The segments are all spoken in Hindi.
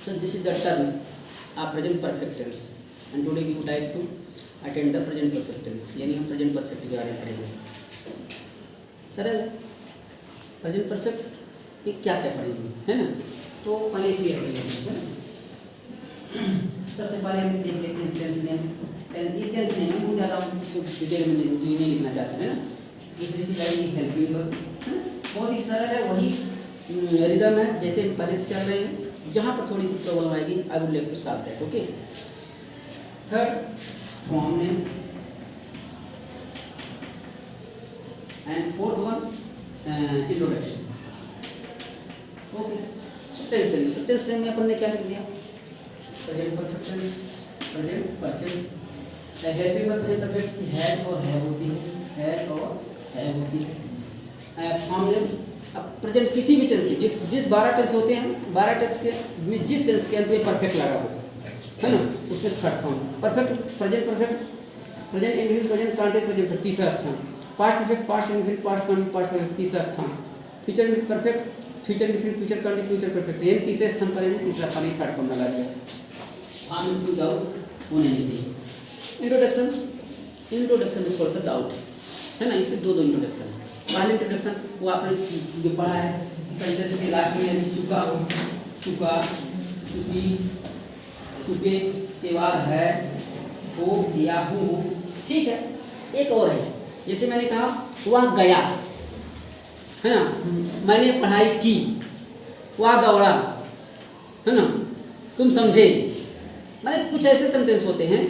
So this is the term of present perfect tense, and today we would like to attend the present perfect tense, यानी हम present perfect के बारे में पढ़ेंगे। सरल है। प्रेजेंट परफेक्ट ये क्या क्या पढ़ेंगे, है ना। तो पहले क्लियर कर लेते हैं। सबसे पहले हम देख लेते हैं टेंस नेम। टेंस नेम में ज़्यादा डिटेल में नहीं लिखना चाहते हैं ना। दूसरी चीज़ है हेल्पिंग वर्ब, बहुत ही सरल है, वही रिदम है जैसे पहले से चल रहे हैं। जहाँ पर थोड़ी सी प्रॉब्लम आएगी I would like to solve that, okay. Third form name, and fourth one introduction, okay. तो टेंस नेम में अपन ने क्या लिख दिया, present perfect tense, present perfect. Helping verb present perfect had और हैव होती है, हैड और हैव होती है। फॉर्म नेम, अब प्रेजेंट किसी भी टेंस के जिस 12 टेंस होते हैं, 12 टेंस के में जिस टेंस के अंत में परफेक्ट लगा हो, है ना, उसमें third form. Perfect present perfect, present individual, present contact, present तीसरा स्थान। Past perfect, past individual, past contact, past perfect तीसरा स्थान। फ्यूचर में perfect, future individual, future contact, future perfect, ये तीसरे स्थान पर है, तीसरा स्थान थर्ड फॉर्म लगा दिया। हाँ में कोई डाउट होने नहीं चाहिए। इंट्रोडक्शन, इंट्रोडक्शन में थोड़ा सा डाउट है ना, इसके दो इंट्रोडक्शन है। पहले इंट्रोडक्शन वो आपने जो पढ़ा है सेंटेंस के लास्ट में, यानी चुका, चुका, चुकी, चुके के बाद है, हो या हूँ, ठीक है। एक और है, जैसे मैंने कहा वह गया, है ना, मैंने पढ़ाई की, वह दौड़ा, है ना, तुम समझे। मैंने कुछ ऐसे सेंटेंस होते हैं,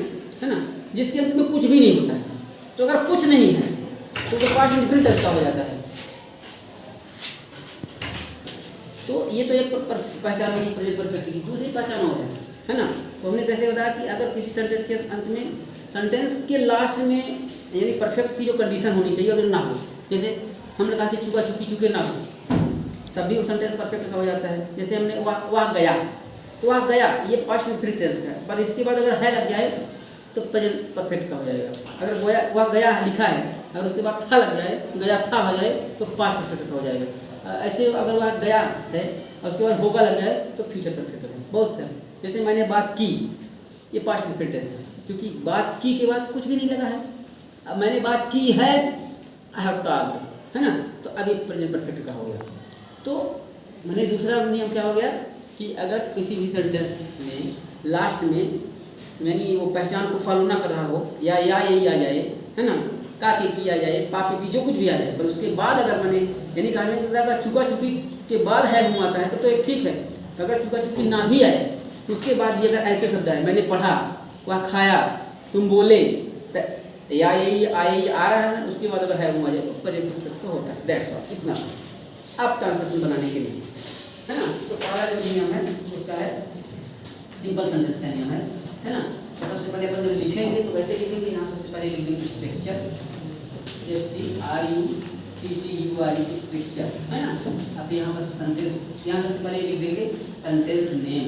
है ना, जिसके अंत में कुछ भी नहीं होता है। तो अगर कुछ नहीं है तो पास्ट इंडिफिनिट टेंस का हो जाता है। तो ये तो एक पहचान हुई प्रेजेंट परफेक्ट की। दूसरी पहचान और है ना। तो हमने कैसे बताया कि अगर किसी सेंटेंस के अंत में, सेंटेंस के लास्ट में यानी परफेक्ट की जो कंडीशन होनी चाहिए अगर ना हो, जैसे हमने कहा कि चुका, चुकी, चुके ना हो, तब भी वो सेंटेंस परफेक्ट का हो जाता है। जैसे हमने वह गया, तो वह गया ये पास्ट इंडिफिनिट टेंस है, पर इसके बाद अगर है लग जाए तो प्रेजेंट परफेक्ट का हो जाएगा। अगर वह गया लिखा है और उसके बाद था लग जाए, गया था हो जाए, तो पास्ट परफेक्ट का हो जाएगा। ऐसे अगर वह गया है और उसके बाद होगा लग जाए तो फ्यूचर परफेक्ट है। बहुत से जैसे मैंने बात की, ये पास्ट परफेक्ट है, क्योंकि बात की के बाद कुछ भी नहीं लगा है। अब मैंने बात की है, आई हैव टॉक्ड, है ना, तो अभी प्रेजेंट परफेक्ट का हो गया। तो मैंने दूसरा नियम क्या हो गया कि अगर किसी भी सेंटेंस में लास्ट में यानी वो पहचान को फॉलो ना कर रहा हो, या यही आ जाए, है ना, का के की आ जाए, पा के पी जो कुछ भी आ जाए, पर उसके बाद अगर मैंने यानी कहा अगर चुका, चुकी के बाद है हूँ आता है तो एक ठीक है। अगर चुका, चुकी ना भी आए तो उसके बाद भी अगर ऐसे शब्द आए, मैंने पढ़ा, वह खाया, तुम बोले, या यही आए आ रहा है, उसके बाद अगर है हूँ आ जाए तो प्रेजेंट तो होता है। दैट्स ऑल, इतना अब ट्रांसलेशन बनाने के लिए, है ना। तो पहला जो नियम है उसका है सिंपल सेंटेंस का नियम है ना। तो सबसे पहले अपन जब लिखेंगे तो वैसे लिखेंगे, यहाँ सबसे पहले लिख देंगे स्ट्रक्चर, STRUCTURE स्ट्रक्चर, है ना। अब यहाँ पर सेंटेंस, यहाँ सबसे पहले लिख देंगे sentence name,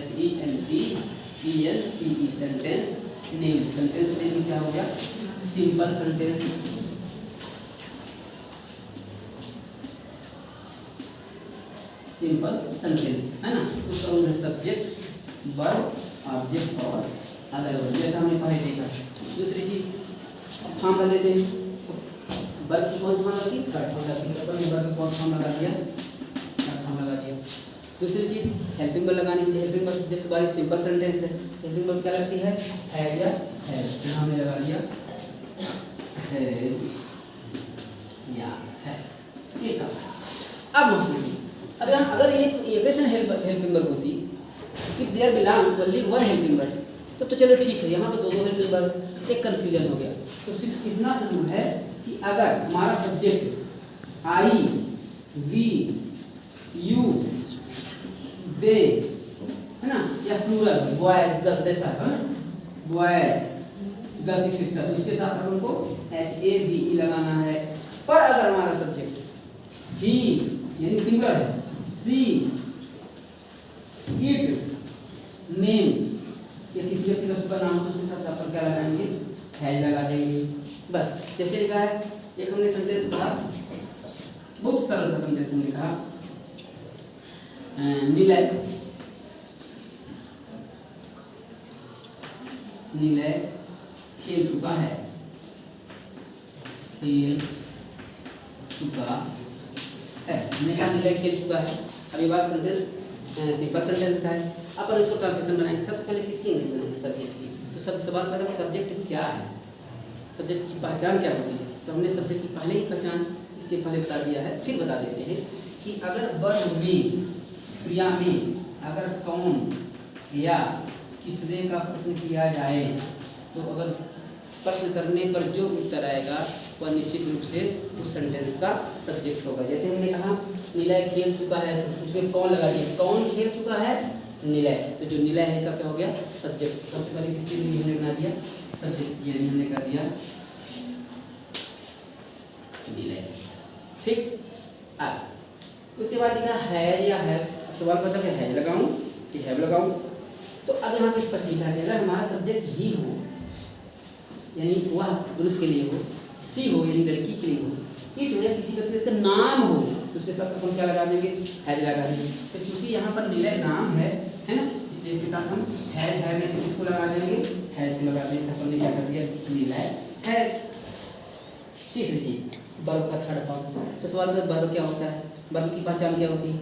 SENTENCE, sentence name. Sentence name क्या हो गया, सिंपल सेंटेंस, सिंपल सेंटेंस, है ना। उसका उधर सब्जेक्ट, वर्ब, ऑब्जेक्ट और अदर वर्ब, जैसा हमने पहले देखा। दूसरी चीज फॉर्म लगा देते हैं। वर्ब की कौन सी फॉर्म लगी, थर्ड फॉर्म लगी, अपन ने वर्ब की कौन सा फॉर्म लगा दिया, थर्ड फॉर्म लगा दिया। दूसरी चीज हेल्पिंग वर्ब लगानी है। Helping verb subject wise simple sentence है। हेल्पिंग वर्ब क्या लगती है, हैव या हैव, यहाँ हमने लगा दिया हैव या हैव, ये कहा। अब यहाँ अगर एक ऐसे हेल्पिंग वर्ब होती, if there belong only one helping verb, तो चलो ठीक है, यहाँ पर दो हेल्पिंग वर्ब, एक कंफ्यूजन हो गया। तो सिर्फ इतना जरूर है कि अगर हमारा सब्जेक्ट आई, वी, यू, दे, है ना, या प्लूरल बॉयज गर्ल्स ऐसा है ना, बॉयज गर्ल्स एक्सेट्रा, तो उसके साथ हम उनको HAVE लगाना है। पर अगर हमारा सब्जेक्ट ही यानी सिंगल है, सी, इट, नेम, या किसी व्यक्ति का सुपर नाम, तो उसके साथ अपन क्या लगाएंगे, हैज लगा देंगे। बस जैसे लिखा है, एक हमने सेंटेंस कहा, बहुत सरल सा सेंटेंस हमने कहा, मिलन नीलय खेल चुका है, खेल चुका है। हमने कहा नीलय खेल चुका है। अब ये बात सेंटेंस सिंपल सेंटेंस का है। अपन इसको ट्रांसलेशन बनाएंगे। सबसे पहले किसकी इंग्लिश बनाएंगे? सब्जेक्ट की। तो सब सवाल पैदा होगा सब्जेक्ट क्या है, सब्जेक्ट की पहचान क्या होती है। तो हमने सब्जेक्ट की पहले ही पहचान इसके पहले बता दिया है। फिर बता देते हैं कि अगर वर्ब में, क्रिया में अगर कौन या किसने का प्रश्न किया जाए तो अगर प्रश्न करने पर जो उत्तर आएगा वह निश्चित रूप से उस सेंटेंस का सब्जेक्ट होगा। जैसे हमने कहा नीलय खेल चुका है, तो उसमें कौन लगा दिया, कौन खेल चुका है, नीलय। तो जो नीलय है इसका क्या हो गया, सब्जेक्ट। सबसे पहले किसके लिए हमने बना दिया, सब्जेक्ट, यानी हमने कर दिया नीलय। ठीक। अब उसके बाद लिखा है या है, सवाल पता है हैज लगाऊं कि हैव लगाऊं। तो अब यहाँ पे स्पष्ट लिखा है अगर हमारा सब्जेक्ट ही हो यानी वह पुरुष के लिए हो, सी हो यानी लड़की के लिए हो, इट हो या किसी व्यक्ति का नाम हो तो उसके साथ अपन क्या लगा देंगे, हैज लगा देंगे। तो चूंकि यहाँ पर नीलय नाम है ना, इसलिए इसके साथ हम है में से किसको लगा देंगे, हैज को लगा देंगे। अपन ने क्या कर दिया, नीलय है। तीसरी चीज वर्ब का थर्ड फॉर्म। तो सवाल में वर्ब क्या होता है, वर्ब की पहचान क्या होती है।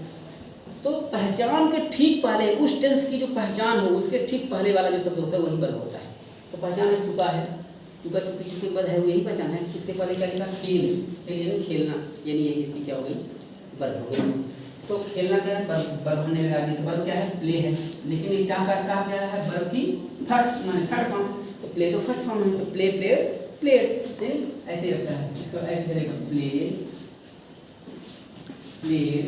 तो पहचान के ठीक पहले, उस टेंस की जो पहचान हो उसके ठीक पहले वाला जो शब्द होता है वही वर्ब होता है। तो पहचान है चुका है, चुका चुकी चुके बाद है, वो यही पहचान है। किसके पहले क्या लिखा, खेल, खेल यानी खेलना, यानी यही इसकी क्या हो गई, वर्ब हो गई। तो खेलना क्या है, वर्ब हमने लगा दिया। तो वर्ब क्या है, प्ले है। लेकिन ये क्या क्या है, वर्ब की थर्ड माने थर्ड फॉर्म। तो प्ले तो फर्स्ट फॉर्म है। तो प्ले प्लेड प्लेड ऐसे रखता है, इसको ऐसे चलेगा, प्ले प्लेड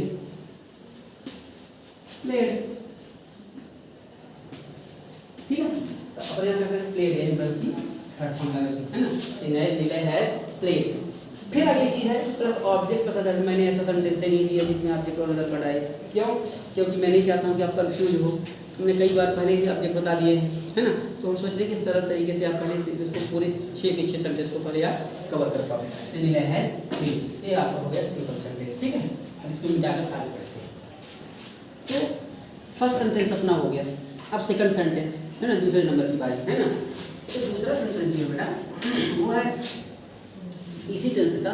प्लेड। ठीक है। तो अब यहाँ पे प्लेड है वर्ब की थर्ड फॉर्म है ना, नीलय है प्लेड। फिर अगली चीज है प्लस ऑब्जेक्ट प्लस अदर। मैंने ऐसा सेंटेंस ही नहीं दिया जिसमें ऑब्जेक्ट और अदर पढ़ा है। क्यों, क्योंकि मैं नहीं चाहता हूँ कि आप कंफ्यूज हो। हमने कई बार पहले ही ऑब्जेक्ट बता दिए हैं, है ना। तो हम सोच रहे हैं कि सरल तरीके से आप पहले उसको पूरे 6 के 6 सेंटेंस को पहले आप कवर कर पाओ। नीलय है प्लेड, ये आपका हो गया सिंपल सेंटेंस। ठीक है। अब इसको मिटाकर आगे बढ़ते हैं। तो फर्स्ट सेंटेंस अपना हो गया। अब सेकंड सेंटेंस है ना, दूसरे नंबर की बारी है ना। तो दूसरा सेंटेंस जो बेटा वो है इसी टेंस का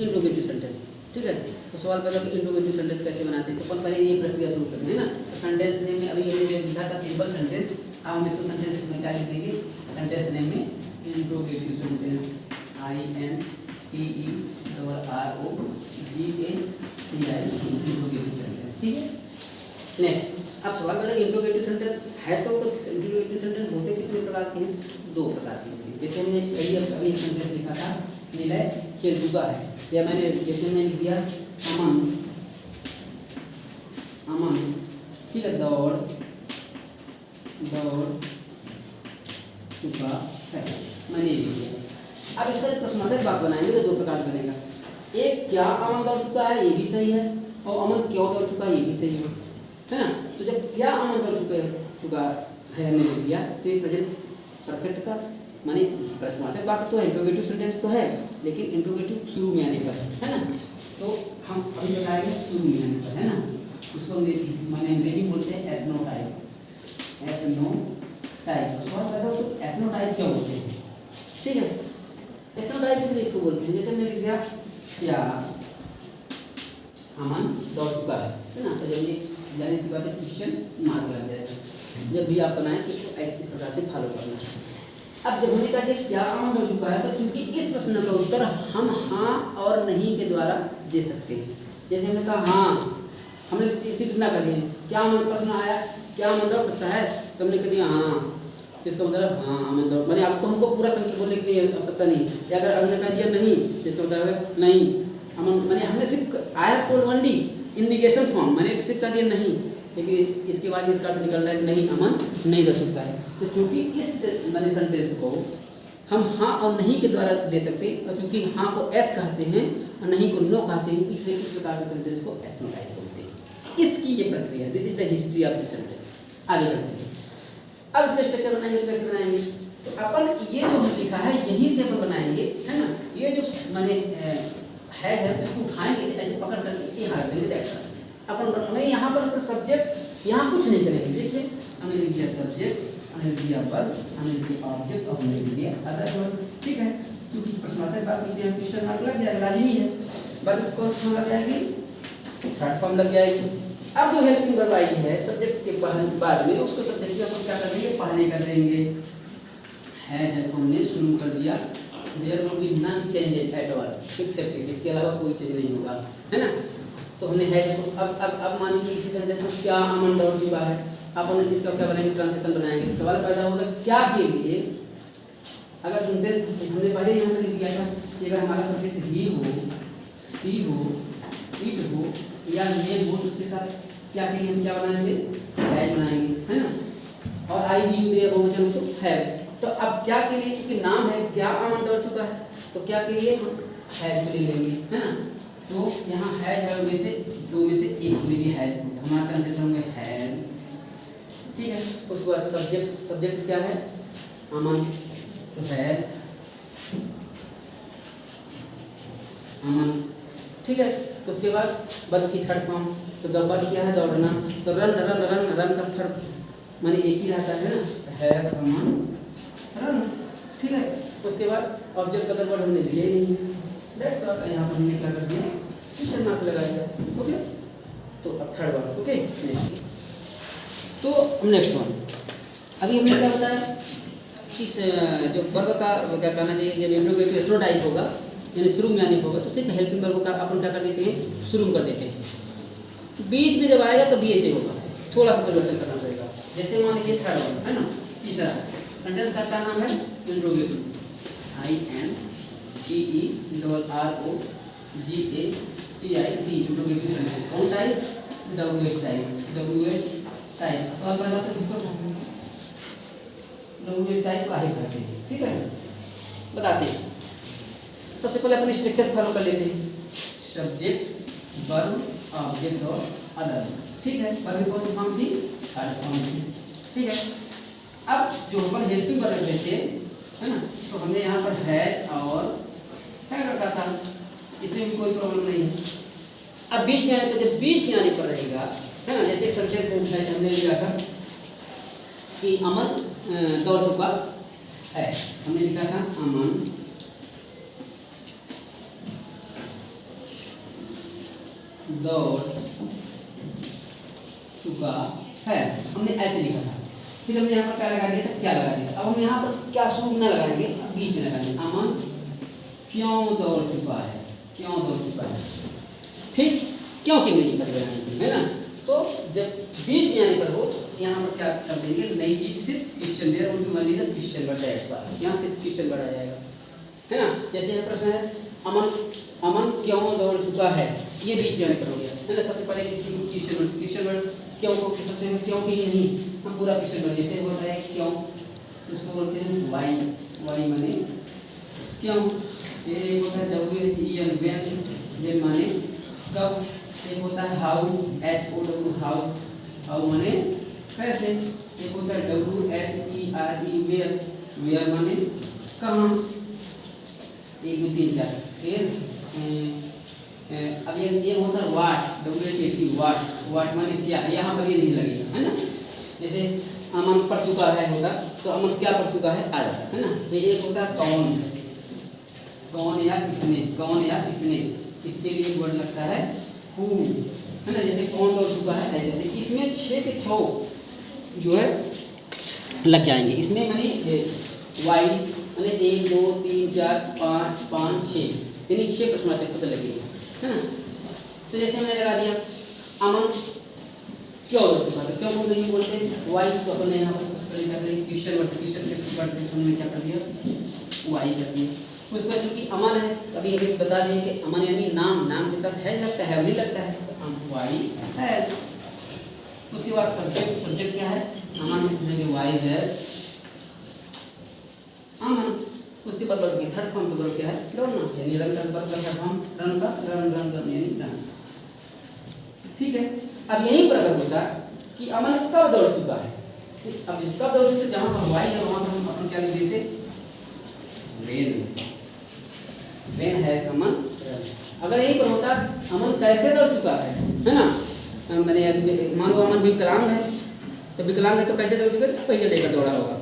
इंट्रोगेटिव सेंटेंस। ठीक है। तो सवाल पैदा कि इंट्रोगेटिव सेंटेंस कैसे बनाते हैं। तो अपन पहले ये प्रक्रिया शुरू करते हैं ना। तो सेंटेंस नेम में अभी हमने जो लिखा था सिंपल सेंटेंस, अब हम इसको सेंटेंस में क्या लिख देंगे, सेंटेंस नेम में interrogative sentence, INTERROGATIV interrogative sentence. ठीक है। नेक्स्ट अब सवाल पैदा इंट्रोगेटिव सेंटेंस है तो इंट्रोगेटिव सेंटेंस होते कितने प्रकार के हैं, 2 प्रकार के होते हैं। जैसे हमने अभी एक सेंटेंस लिखा था नीलय खेल चुका है, या मैंने जैसे मैंने लिख दिया अमन ठीक है दौड़ चुका है, मैंने लिख दिया। अब इसका प्रश्नार्थक वाक्य बनाएंगे तो 2 प्रकार बनेगा। एक, क्या अमन दौड़ चुका है, ये भी सही है, और अमन क्यों दौड़ चुका है, ये भी सही है ना। तो जब क्या अमन दौड़ चुका है हमने लिख दिया तो ये प्रेजेंट परफेक्ट का माने प्रश्नवाचक वाक्य तो है, इंट्रोगेटिव सेंटेंस तो है, लेकिन इंट्रोगेटिव शुरू में आने पर है ना। तो हम अभी बताएंगे शुरू में आने पर है ना। उसको मैंने अंग्रेजी बोलते हैं एसनो टाइप। सवाल पैदा हो तो एसनो टाइप क्या बोलते हैं, ठीक है। एसनो टाइप इसलिए इसको बोलते हैं, जैसे हमने लिख दिया क्या अमन दौड़ चुका है ना। तो जब ये जाने की बात है क्वेश्चन मार्क लग जाएगा। जब भी आप बनाएं तो इसको इस प्रकार से फॉलो करना है। अब जब हमने कहा कि क्या अमन हो चुका है तो चूंकि इस प्रश्न का उत्तर हम हाँ और नहीं के द्वारा दे सकते हैं। जैसे हमने कहा हाँ, हमने सिद्ध ना कर दिया क्या अमन प्रश्न आया, क्या अमन दौड़ सकता है, तो हमने कह दिया हाँ, इसका मतलब हाँ अमन दौड़, मैंने आपको हमको पूरा संकेत बोलने की आवश्यकता नहीं। या अगर हमने कह दिया नहीं, इसका मतलब नहीं अमन, मैंने हमने सिर्फ आया कोलवंडी इंडिकेशन फॉर्म, मैंने सिर्फ कह दिया नहीं, लेकिन इसके बाद इसका अर्थ निकल रहा है नहीं अमन नहीं दे सकता है। तो चूंकि इस मैंने सेंटेंस को हम हाँ और नहीं के द्वारा दे सकते हैं, और चूंकि हाँ को एस कहते हैं और नहीं को नो कहते हैं, इसलिए इस प्रकार के सेंटेंस को एसनो टाइप बोलते हैं। इसकी ये प्रक्रिया, this is the history of this sentence. आगे बढ़ते हैं। अब इसका स्ट्रक्चर बनाएंगे तो कैसे बनाएंगे, तो अपन ये जो सीखा है यहीं से अपन बनाएंगे है ना। ये जो मैंने है इसको उठाएंगे ऐसे पकड़ करके यहाँ रख देंगे। अपन हमें यहाँ पर सब्जेक्ट यहाँ कुछ नहीं करेंगे। देखिए हमने लिख दिया सब्जेक्ट हमने लिख दिया वर्ब, हमने लिख दिया ऑब्जेक्ट और हमने लिख दिया अदर वर्ब। ठीक है, क्योंकि प्रश्नवाचक बात करते हैं क्वेश्चन मार्क लग जाएगा, लाजमी है। वर्ब कौन सा लग जाएगी, थर्ड फॉर्म लग जाएगी। अब जो हेल्पिंग वर्ब आई है सब्जेक्ट के बाद में, उसको सब्जेक्ट के अपन क्या कर देंगे, पहले कर देंगे। है जब हमने शुरू कर दिया, there will be none changes at all, except इसके अलावा कोई चेंज नहीं होगा, है ना। तो हमने है अब मान लीजिए इसी सेंटेंस में क्या अमन दौड़ चुका है, अब हम इसका क्या बनाएंगे, ट्रांसलेशन बनाएंगे। सवाल पैदा होगा क्या के लिए, अगर सेंटेंस हमने पहले यहाँ लिख दिया था कि अगर हमारा सब्जेक्ट ही हो, सी हो, इट हो या नेम हो, तो उसके साथ क्या के लिए हम क्या बनाएंगे, हैज बनाएंगे, है ना। और आई भी यूज बहुवचन तो है। तो अब क्या के लिए, क्योंकि नाम है, क्या अमन दौड़ चुका है, तो क्या के लिए हम हैज ले लेंगे, है ना। तो यहाँ हैज है में से दो में से एक ले लिया हैज, हमारा ट्रांसलेशन होंगे हैज। ठीक है, उसके बाद सब्जेक्ट क्या है, अमन, तो हैज अमन। ठीक है, उसके बाद वर्ब की थर्ड फॉर्म, तो द वर्ब क्या है, दौड़ना, तो रन रन रन रन का थर्ड माने एक ही रहता है ना, हैज अमन रन। ठीक है, उसके बाद ऑब्जेक्ट का वर्ड हमने दिया ही नहीं, दैट्स ऑल। यहाँ पर हमने क्या कर दिया, क्वेश्चन मार्क लगा दिया। ओके, तो अब थर्ड वर्ड। ओके, नेक्स्ट, तो नेक्स्ट वन अभी हमने क्या बताया कि जो वर्ब का क्या कहना चाहिए, जब इंट्रोगेटिव एथनो टाइप होगा यानी शुरू में आने होगा, तो सिर्फ हेल्पिंग वर्ब का अपन क्या कर देते हैं, शुरू में कर देते हैं। बीच में जब आएगा तो बी ऐसे होगा, थोड़ा सा परिवर्तन करना पड़ेगा। जैसे मान लीजिए थर्ड वर्ड है ना, तीसरा सेंटेंस का क्या नाम है, इंट्रोगेटिव, INTERROGATIV, इंट्रोगेटिव सेंटेंस। कौन टाइप, WH टाइप। सवाल पैदा होता है किसको, WH टाइप काहे कहते हैं। ठीक है, बताते हैं। सबसे पहले अपन स्ट्रक्चर फॉलो कर लेते हैं, सब्जेक्ट, वर्ब, ऑब्जेक्ट और अदर। ठीक है, वर्ब कौन सी फॉर्म थी, थर्ड फॉर्म थी। ठीक है, अब जो अपन हेल्पिंग वर्ब लेते हैं, है ना, तो हमने यहाँ पर हैज और है रखा था, इसमें भी कोई प्रॉब्लम नहीं है। अब बीच में आने पर, जब बीच में आने पर रहेगा, है ना, जैसे एक सेंटेंस हमने लिखा था कि अमन दौड़ चुका है, हमने लिखा था अमन दौड़ चुका है, हमने ऐसे लिखा था। फिर हमने यहाँ पर क्या लगा दिया था, क्या लगा दिया। अब हम यहाँ पर क्या शुरू न लगाएंगे, बीच में लगाएंगे, अमन क्यों दौड़ चुका है, क्यों दौड़ चुका है। ठीक, क्यों के नहीं पड़ेगा, है ना। तो जब बीच में आने पर हो, तो यहाँ पर क्या कर देंगे, नई चीज सिर्फ क्वेश्चन दे, उनकी मर्जी का क्वेश्चन बढ़ जाएगा, यहाँ सिर्फ क्वेश्चन बढ़ा जाएगा, है ना। जैसे यहाँ प्रश्न है, अमन क्यों दौड़ चुका है, ये बीच में आने पर हो गया, है ना। सबसे पहले क्वेश्चन वर्ड क्यों को सबसे क्यों के लिए नहीं, हम पूरा क्वेश्चन वर्ड जैसे होता है क्यों, उसको बोलते हैं वाई, वाई माने क्यों। ये होता है WHEN व्हेन माने कब। एक होता है हाउ, HOW हाउ, हाउ माने कैसे। एक होता है WHERE वेयर, वेयर माने कहाँ। एक दो तीन चार, फिर अब ये होता है वाट, WHAT वाट, वाट माने क्या, यहाँ पर ये नहीं लगेगा, है ना। जैसे अमन पढ़ चुका है होगा, तो अमन क्या पढ़ चुका है, आ जाता है ना। ये एक होता है कौन, कौन या किसने, कौन या किसने, इसके लिए वर्ड लगता है हु, है ना। जैसे कौन दौड़ चुका है, ऐसे इसमें 6 के 6 जो है लग जाएंगे। इसमें माने वाई माने 1 2 3 4 5 5 6 यानी 6 प्रश्नवाचक शब्द लगेंगे, है ना। तो जैसे हमने लगा दिया अमन क्यों दौड़ चुका है, क्यों को नहीं बोलते वाई, तो अपन ने यहाँ पर क्या करें, क्वेश्चन वर्ड हमने क्या कर दिया, वाई कर दिया। उसके बाद चूंकि अमन है, अभी हमें बता दें कि अमन यानी नाम, नाम के साथ है लगता है, नहीं लगता है, तो हम वाई हैज। उसके बाद सब्जेक्ट, सब्जेक्ट क्या है, अमन है, वाई हैज अमन। उसके बाद वर्ब की थर्ड फॉर्म तो वर्ब क्या है, दौड़ना, यानी रन का वर्ब का थर्ड फॉर्म रन का रन रन रन यानी रन। ठीक है, अब यहीं पर अगर होता कि अमन कब दौड़ चुका है, अब कब दौड़ चुका, जहाँ पर वाई है वहाँ पर हम अपन क्या लिख देते, when has अमन run। अगर यहीं पर होता अमन कैसे दौड़ चुका है ना, मैंने मान लो अमन विकलांग है, तो विकलांग है तो कैसे दौड़ेगा, पहिए लेकर दौड़ा होगा,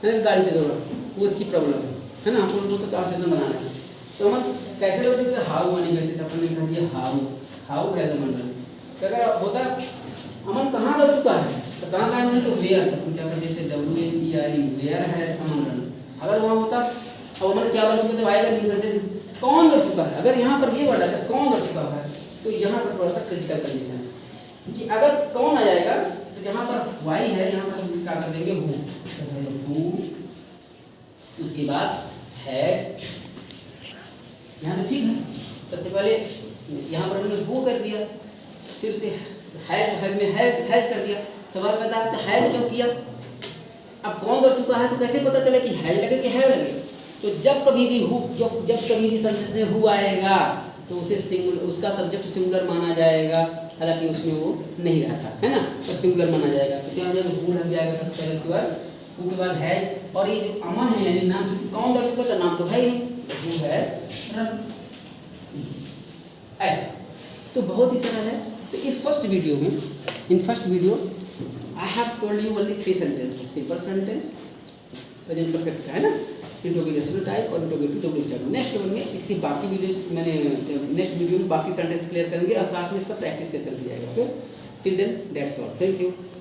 है ना, गाड़ी से दौड़ा, वो उसकी प्रॉब्लम है ना, हमको तो ट्रांसलेशन बनाना है। तो हम कैसे दौड़ेंगे, हाउ मानी कैसे अपन ने कहा दिया हाउ है मंडल। तो अगर होता अमन कहाँ दौड़ चुका है, तो कहाँ का है, तो वेयर, तो क्या कहते हैं WHERE, वेयर है अमन रन। अगर वहाँ होता अब अमन क्या दौड़ चुका तो आएगा नहीं सेंटेंस, कौन दौड़ चुका है। अगर यहाँ पर ये वर्ड है कौन दौड़ चुका है, तो यहाँ पर थोड़ा सा क्रिटिकल कंडीशन है कि अगर कौन आ जाएगा तो जहाँ पर वाई है यहाँ पर हम क्या कर देंगे हु, उसके बाद हैज, यहाँ तो ठीक है, सबसे पहले यहाँ पर हमने हु कर दिया, फिर से हैज कर दिया। सवाल पैदा है तो हैज क्यों किया, अब कौन कर चुका है तो कैसे पता चले कि हैज लगे कि हैव लगे। तो जब कभी भी हु, जब कभी भी सेंटेंस में हु आएगा तो उसे सिंगुलर, उसका सब्जेक्ट सिंगुलर माना जाएगा, हालांकि उसमें वो नहीं रहता है ना, पर सिंगुलर माना जाएगा। तो क्या हो जाएगा, हु लग जाएगा सबसे पहले, उसके बाद हु के बाद हैज, और ये जो अमन है यानी नाम, क्योंकि कौन कर चुका तो नाम तो है ही नहीं, हु हैज रन, ऐसा। तो बहुत ही सरल है। तो इस फर्स्ट वीडियो में, in first video I have told you only 3 sentences, simple sentence, present perfect का है ना, इंट्रोगेटिव टाइप और interrogative W type. Next video में इसकी बाकी वीडियो मैंने नेक्स्ट वीडियो में बाकी सेंटेंस क्लियर करेंगे और साथ में इसका प्रैक्टिस सेशन भी आएगा। Okay, till then that's all, thank you.